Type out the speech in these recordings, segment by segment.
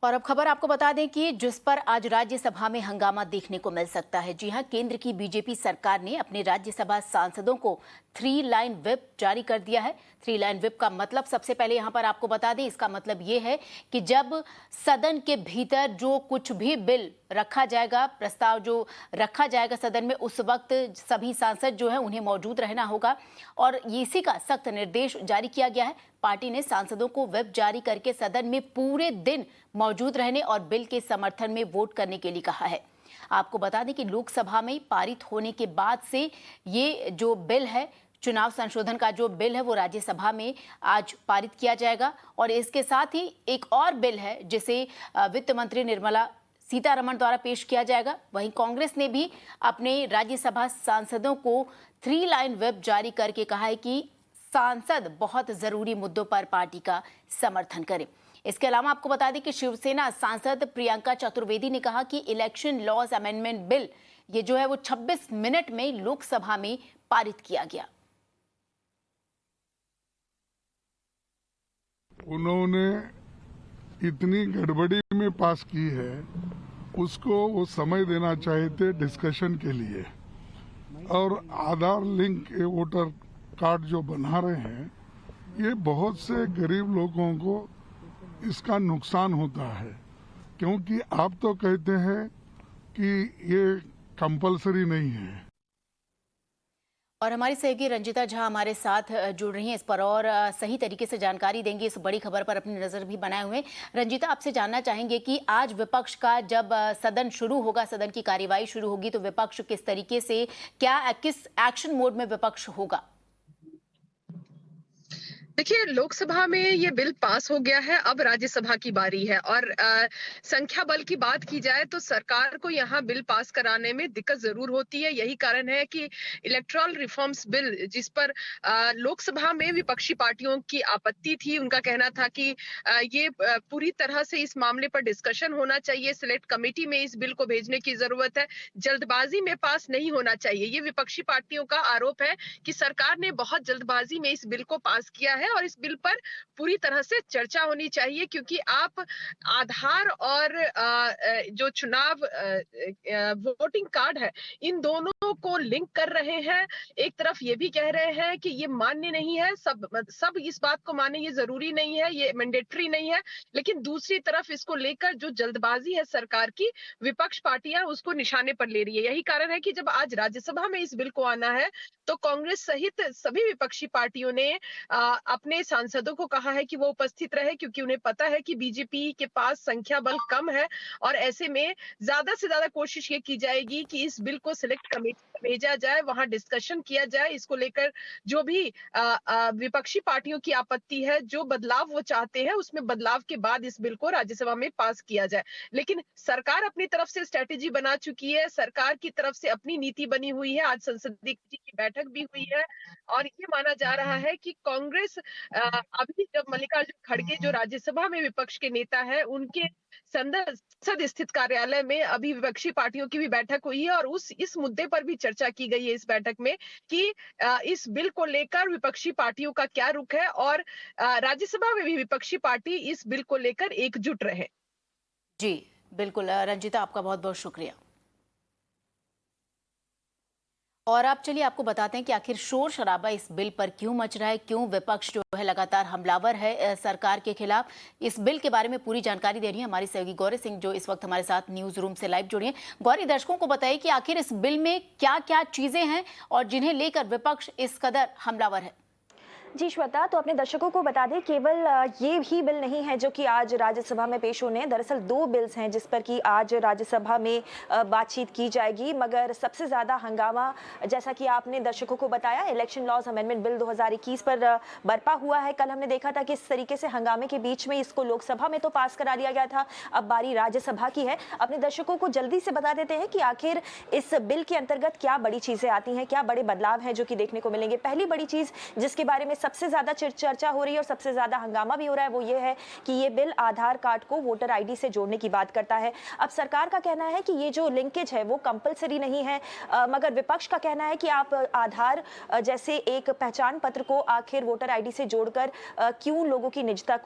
और अब खबर आपको बता दें कि जिस पर आज राज्यसभा में हंगामा देखने को मिल सकता है। जी हां, केंद्र की बीजेपी सरकार ने अपने राज्यसभा सांसदों को 3 लाइन व्हिप जारी कर दिया है। 3 लाइन व्हिप का मतलब सबसे पहले यहां पर आपको बता दें, इसका मतलब ये है कि जब सदन के भीतर जो कुछ भी बिल रखा जाएगा, प्रस्ताव जो रखा जाएगा सदन में, उस वक्त सभी सांसद जो है उन्हें मौजूद रहना होगा और इसी का सख्त निर्देश जारी किया गया है। पार्टी ने सांसदों को व्हिप जारी करके सदन में पूरे दिन मौजूद रहने और बिल के समर्थन में वोट करने के लिए कहा है। आपको बता दें कि लोकसभा में पारित होने के बाद से ये जो बिल है, चुनाव संशोधन का जो बिल है, वो राज्यसभा में आज पारित किया जाएगा। और इसके साथ ही एक और बिल है जिसे वित्त मंत्री निर्मला सीतारमण द्वारा पेश किया जाएगा। वहीं कांग्रेस ने भी अपने राज्यसभा सांसदों को 3 लाइन व्हिप जारी करके कहा है कि सांसद बहुत जरूरी मुद्दों पर पार्टी का समर्थन करें। इसके अलावा आपको बता दें कि शिवसेना सांसद प्रियंका चतुर्वेदी ने कहा कि इलेक्शन लॉज अमेंडमेंट बिल ये जो है वो 26 मिनट में लोकसभा में पारित किया गया। उन्होंने इतनी गड़बड़ी में पास की है, उसको वो समय देना चाहिए थे डिस्कशन के लिए। और आधार लिंक वोटर कार्ड जो बना रहे हैं, ये बहुत से गरीब लोगों को इसका नुकसान होता है, क्योंकि आप तो कहते हैं कि ये कंपलसरी नहीं है। और हमारी सहयोगी रंजिता झा हमारे साथ जुड़ रही हैं इस पर और सही तरीके से जानकारी देंगी। इस बड़ी खबर पर अपनी नजर भी बनाए हुए। रंजिता, आपसे जानना चाहेंगे कि आज विपक्ष का जब सदन शुरू होगा, सदन की कार्यवाही शुरू होगी, तो विपक्ष किस तरीके से, किस एक्शन मोड में विपक्ष होगा? देखिए, लोकसभा में ये बिल पास हो गया है, अब राज्यसभा की बारी है और संख्या बल की बात की जाए तो सरकार को यहाँ बिल पास कराने में दिक्कत जरूर होती है। यही कारण है कि इलेक्टोरल रिफॉर्म्स बिल, जिस पर लोकसभा में विपक्षी पार्टियों की आपत्ति थी, उनका कहना था कि ये पूरी तरह से इस मामले पर डिस्कशन होना चाहिए, सिलेक्ट कमेटी में इस बिल को भेजने की जरूरत है, जल्दबाजी में पास नहीं होना चाहिए। ये विपक्षी पार्टियों का आरोप है कि सरकार ने बहुत जल्दबाजी में इस बिल को पास किया है और इस बिल पर पूरी तरह से चर्चा होनी चाहिए, क्योंकि आप आधार और जो चुनाव वोटिंग कार्ड है, इन दोनों को लिंक कर रहे हैं। एक तरफ ये भी कह रहे हैं कि ये मान्य नहीं है, सब इस बात को माने, ये जरूरी नहीं है, ये मैंडेटरी नहीं है। लेकिन दूसरी तरफ इसको लेकर जो जल्दबाजी है सरकार की, विपक्ष पार्टियां उसको निशाने पर ले रही है। यही कारण है कि जब आज राज्यसभा में इस बिल को आना है तो कांग्रेस सहित सभी विपक्षी पार्टियों ने अपने सांसदों को कहा है कि वो उपस्थित रहे, क्योंकि उन्हें पता है कि बीजेपी के पास संख्या बल कम है और ऐसे में ज्यादा से ज्यादा कोशिश ये की जाएगी कि इस बिल को सिलेक्ट कमेटी में भेजा जाए, वहां डिस्कशन किया जाए, इसको लेकर जो भी विपक्षी पार्टियों की आपत्ति है, जो बदलाव वो चाहते हैं, उसमें बदलाव के बाद इस बिल को राज्यसभा में पास किया जाए। लेकिन सरकार अपनी तरफ से स्ट्रेटेजी बना चुकी है, सरकार की तरफ से अपनी नीति बनी हुई है। आज संसदीय की बैठक भी हुई है और ये माना जा रहा है कि कांग्रेस अभी जब मल्लिकार्जुन खड़गे जो राज्यसभा में विपक्ष के नेता है, उनके संसद स्थित कार्यालय में अभी विपक्षी पार्टियों की भी बैठक हुई है और इस मुद्दे पर भी चर्चा की गई है इस बैठक में कि इस बिल को लेकर विपक्षी पार्टियों का क्या रुख है और राज्यसभा में भी विपक्षी पार्टी इस बिल को लेकर एकजुट रहे। जी बिल्कुल रंजिता, आपका बहुत बहुत शुक्रिया। और अब चलिए आपको बताते हैं कि आखिर शोर शराबा इस बिल पर क्यों मच रहा है, क्यों विपक्ष जो है लगातार हमलावर है सरकार के खिलाफ। इस बिल के बारे में पूरी जानकारी दे रही है हमारी सहयोगी गौरी सिंह, जो इस वक्त हमारे साथ न्यूज रूम से लाइव जुड़ी है। गौरी, दर्शकों को बताइए कि आखिर इस बिल में क्या क्या चीजें हैं और जिन्हें लेकर विपक्ष इस कदर हमलावर है। जी श्वेता, तो अपने दर्शकों को बता दें, केवल ये ही बिल नहीं है जो कि आज राज्यसभा में पेश होने हैं। दरअसल 2 बिल्स हैं जिस पर कि आज राज्यसभा में बातचीत की जाएगी, मगर सबसे ज़्यादा हंगामा, जैसा कि आपने दर्शकों को बताया, इलेक्शन लॉज अमेंडमेंट बिल 2021 पर बरपा हुआ है। कल हमने देखा था कि इस तरीके से हंगामे के बीच में इसको लोकसभा में तो पास करा लिया गया था, अब बारी राज्यसभा की है। अपने दर्शकों को जल्दी से बता देते हैं कि आखिर इस बिल के अंतर्गत क्या बड़ी चीज़ें आती हैं, क्या बड़े बदलाव हैं जो कि देखने को मिलेंगे। पहली बड़ी चीज़ जिसके बारे में सबसे ज्यादा चर्चा हो रही है और सबसे ज्यादा हंगामा भी हो रहा है वो ये है कि ये बिल आधार कार्ड को वोटर आईडी से जोड़ने की बात करता है। अब सरकार का कहना है कि ये जो लिंकेज है वो कंपलसरी नहीं है, मगर विपक्ष का कहना है कि आप आधार जैसे एक पहचान पत्र को आखिर वोटर आईडी से जोड़कर क्यों लोगों की निजता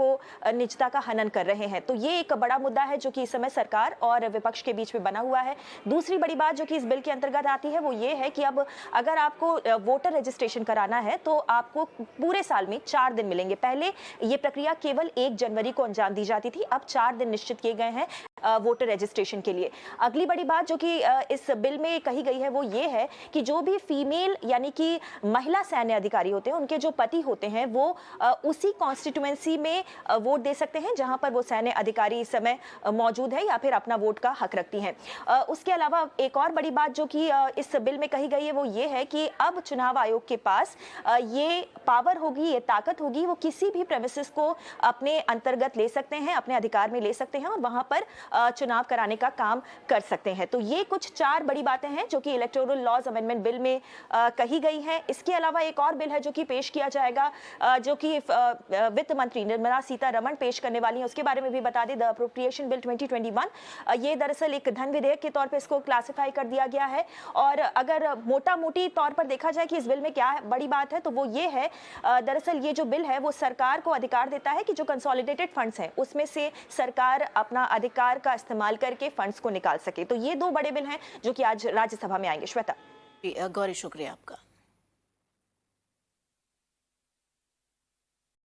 का हनन कर रहे हैं। तो ये एक बड़ा मुद्दा है जो कि इस समय सरकार और विपक्ष के बीच में बना हुआ है। दूसरी बड़ी बात जो कि इस बिल के अंतर्गत आती है वो ये है कि अब अगर आपको वोटर रजिस्ट्रेशन कराना है तो आपको पूरे साल में 4 दिन मिलेंगे। पहले ये प्रक्रिया केवल 1 जनवरी को अंजाम दी जाती थी, अब 4 दिन निश्चित किए गए हैं वोटर रजिस्ट्रेशन के लिए। अगली बड़ी बात जो कि इस बिल में कही गई है वो ये है कि जो भी फीमेल यानी कि महिला सैन्य अधिकारी होते हैं उनके जो पति होते हैं वो उसी कॉन्स्टिट्यूएंसी में वोट दे सकते हैं जहां पर वो सैन्य अधिकारी इस समय मौजूद है या फिर अपना वोट का हक रखती हैं। उसके अलावा एक और बड़ी बात जो कि इस बिल में कही गई है वो ये है कि अब चुनाव आयोग के पास ये पावर होगी, ये ताकत होगी, वो किसी भी प्रेमिसेस को अपने अंतर्गत ले सकते हैं, अपने अधिकार में ले सकते हैं और वहां पर चुनाव कराने का काम कर सकते हैं। तो ये कुछ 4 बड़ी बातें हैं जो कि इलेक्टोरल लॉज अमेंडमेंट बिल में कही गई हैं। इसके अलावा एक और बिल है जो कि पेश किया जाएगा जो कि वित्त मंत्री निर्मला सीतारमण पेश करने वाली हैं, उसके बारे में भी बता दें। द अप्रोप्रिएशन बिल 2021 ये दरअसल एक धन विधेयक के तौर पर इसको क्लासिफाई कर दिया गया है। और अगर मोटा-मोटी तौर पर देखा जाए कि इस बिल में क्या बड़ी बात है तो वो ये है, दरअसल ये जो बिल है वो सरकार को अधिकार देता है कि जो कंसोलिडेटेड फंड्स हैं उसमें से सरकार अपना अधिकार का इस्तेमाल करके फंड्स को निकाल सके। तो ये 2 बड़े बिल हैं जो कि आज राज्यसभा में आएंगे। श्वेता। गौरी, शुक्रिया आपका।